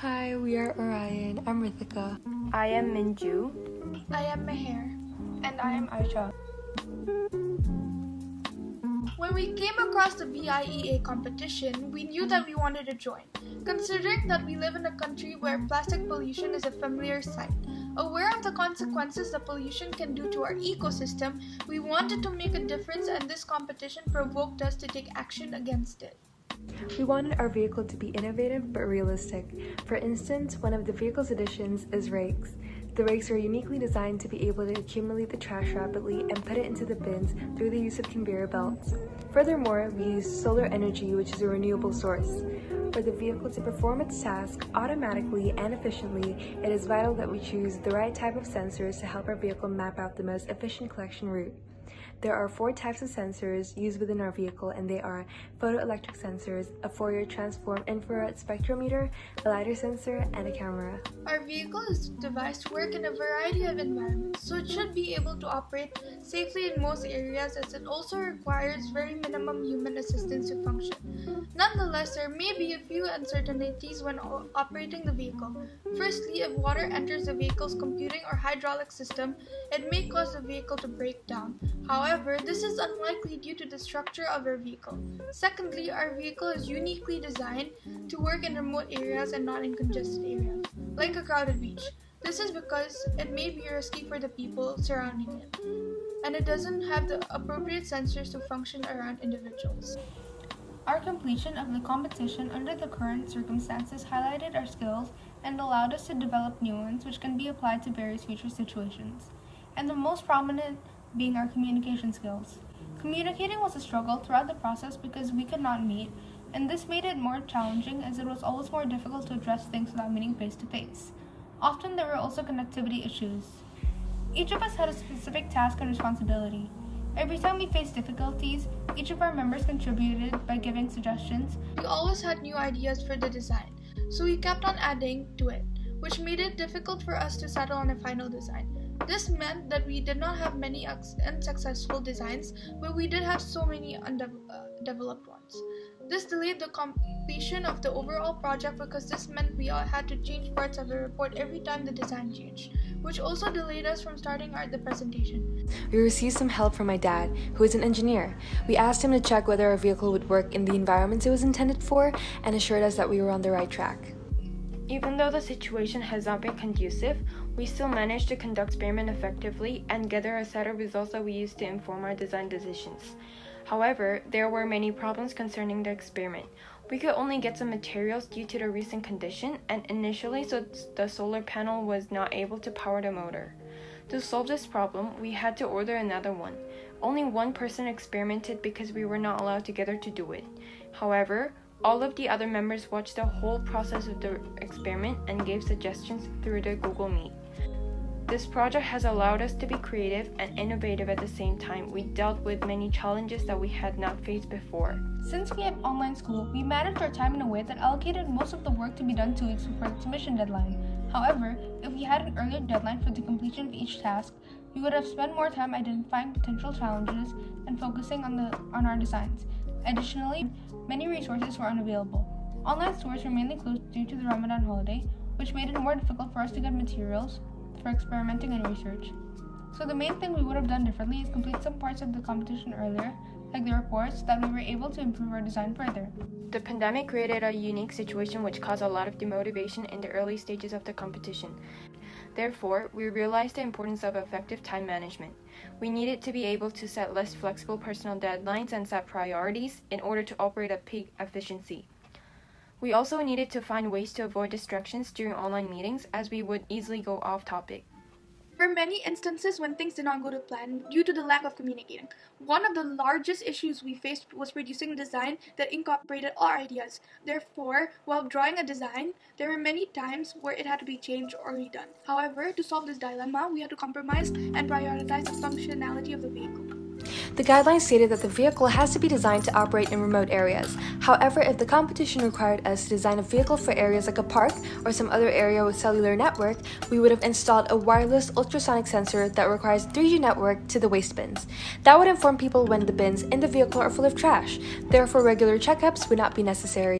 Hi, we are Orion. I'm Rithika. I am Minju. I am Meher. And I am Aisha. When we came across the BIEA competition, we knew that we wanted to join. Considering that we live in a country where plastic pollution is a familiar sight, aware of the consequences that pollution can do to our ecosystem, we wanted to make a difference, and this competition provoked us to take action against it. We wanted our vehicle to be innovative but realistic. For instance, one of the vehicle's additions is rakes. The rakes are uniquely designed to be able to accumulate the trash rapidly and put it into the bins through the use of conveyor belts. Furthermore, we use solar energy, which is a renewable source. For the vehicle to perform its task automatically and efficiently, it is vital that we choose the right type of sensors to help our vehicle map out the most efficient collection route. There are 4 types of sensors used within our vehicle, and they are photoelectric sensors, a Fourier transform infrared spectrometer, a LiDAR sensor, and a camera. Our vehicle is devised to work in a variety of environments, so it should be able to operate safely in most areas, as it also requires very minimum human assistance to function. Nonetheless, there may be a few uncertainties when operating the vehicle. Firstly, if water enters the vehicle's computing or hydraulic system, it may cause the vehicle to break down. However, this is unlikely due to the structure of our vehicle. Secondly, our vehicle is uniquely designed to work in remote areas and not in congested areas, like a crowded beach. This is because it may be risky for the people surrounding it, and it doesn't have the appropriate sensors to function around individuals. Our completion of the competition under the current circumstances highlighted our skills and allowed us to develop new ones which can be applied to various future situations. And the most prominent being our communication skills. Communicating was a struggle throughout the process because we could not meet, and this made it more challenging as it was always more difficult to address things without meeting face to face. Often there were also connectivity issues. Each of us had a specific task and responsibility. Every time we faced difficulties, each of our members contributed by giving suggestions. We always had new ideas for the design, so we kept on adding to it, which made it difficult for us to settle on a final design. This meant that we did not have many unsuccessful designs, but we did have so many undeveloped ones. This delayed the completion of the overall project because this meant we all had to change parts of the report every time the design changed, which also delayed us from starting the presentation. We received some help from my dad, who is an engineer. We asked him to check whether our vehicle would work in the environments it was intended for, and assured us that we were on the right track. Even though the situation has not been conducive, we still managed to conduct experiment effectively and gather a set of results that we used to inform our design decisions. However, there were many problems concerning the experiment. We could only get some materials due to the recent condition, and initially the solar panel was not able to power the motor. To solve this problem, we had to order another one. Only one person experimented because we were not allowed together to do it. However, all of the other members watched the whole process of the experiment and gave suggestions through the Google Meet. This project has allowed us to be creative and innovative at the same time. We dealt with many challenges that we had not faced before. Since we have online school, we managed our time in a way that allocated most of the work to be done 2 weeks before the submission deadline. However, if we had an earlier deadline for the completion of each task, we would have spent more time identifying potential challenges and focusing on our designs. Additionally, many resources were unavailable. Online stores were mainly closed due to the Ramadan holiday, which made it more difficult for us to get materials for experimenting and research. So the main thing we would have done differently is complete some parts of the competition earlier, like the reports, so that we were able to improve our design further. The pandemic created a unique situation which caused a lot of demotivation in the early stages of the competition. Therefore, we realized the importance of effective time management. We needed to be able to set less flexible personal deadlines and set priorities in order to operate at peak efficiency. We also needed to find ways to avoid distractions during online meetings, as we would easily go off topic. There were many instances when things did not go to plan due to the lack of communicating. One of the largest issues we faced was producing a design that incorporated all our ideas. Therefore, while drawing a design, there were many times where it had to be changed or redone. However, to solve this dilemma, we had to compromise and prioritize the functionality of the vehicle. The guidelines stated that the vehicle has to be designed to operate in remote areas. However, if the competition required us to design a vehicle for areas like a park or some other area with cellular network, we would have installed a wireless ultrasonic sensor that requires 3G network to the waste bins. That would inform people when the bins in the vehicle are full of trash. Therefore, regular checkups would not be necessary.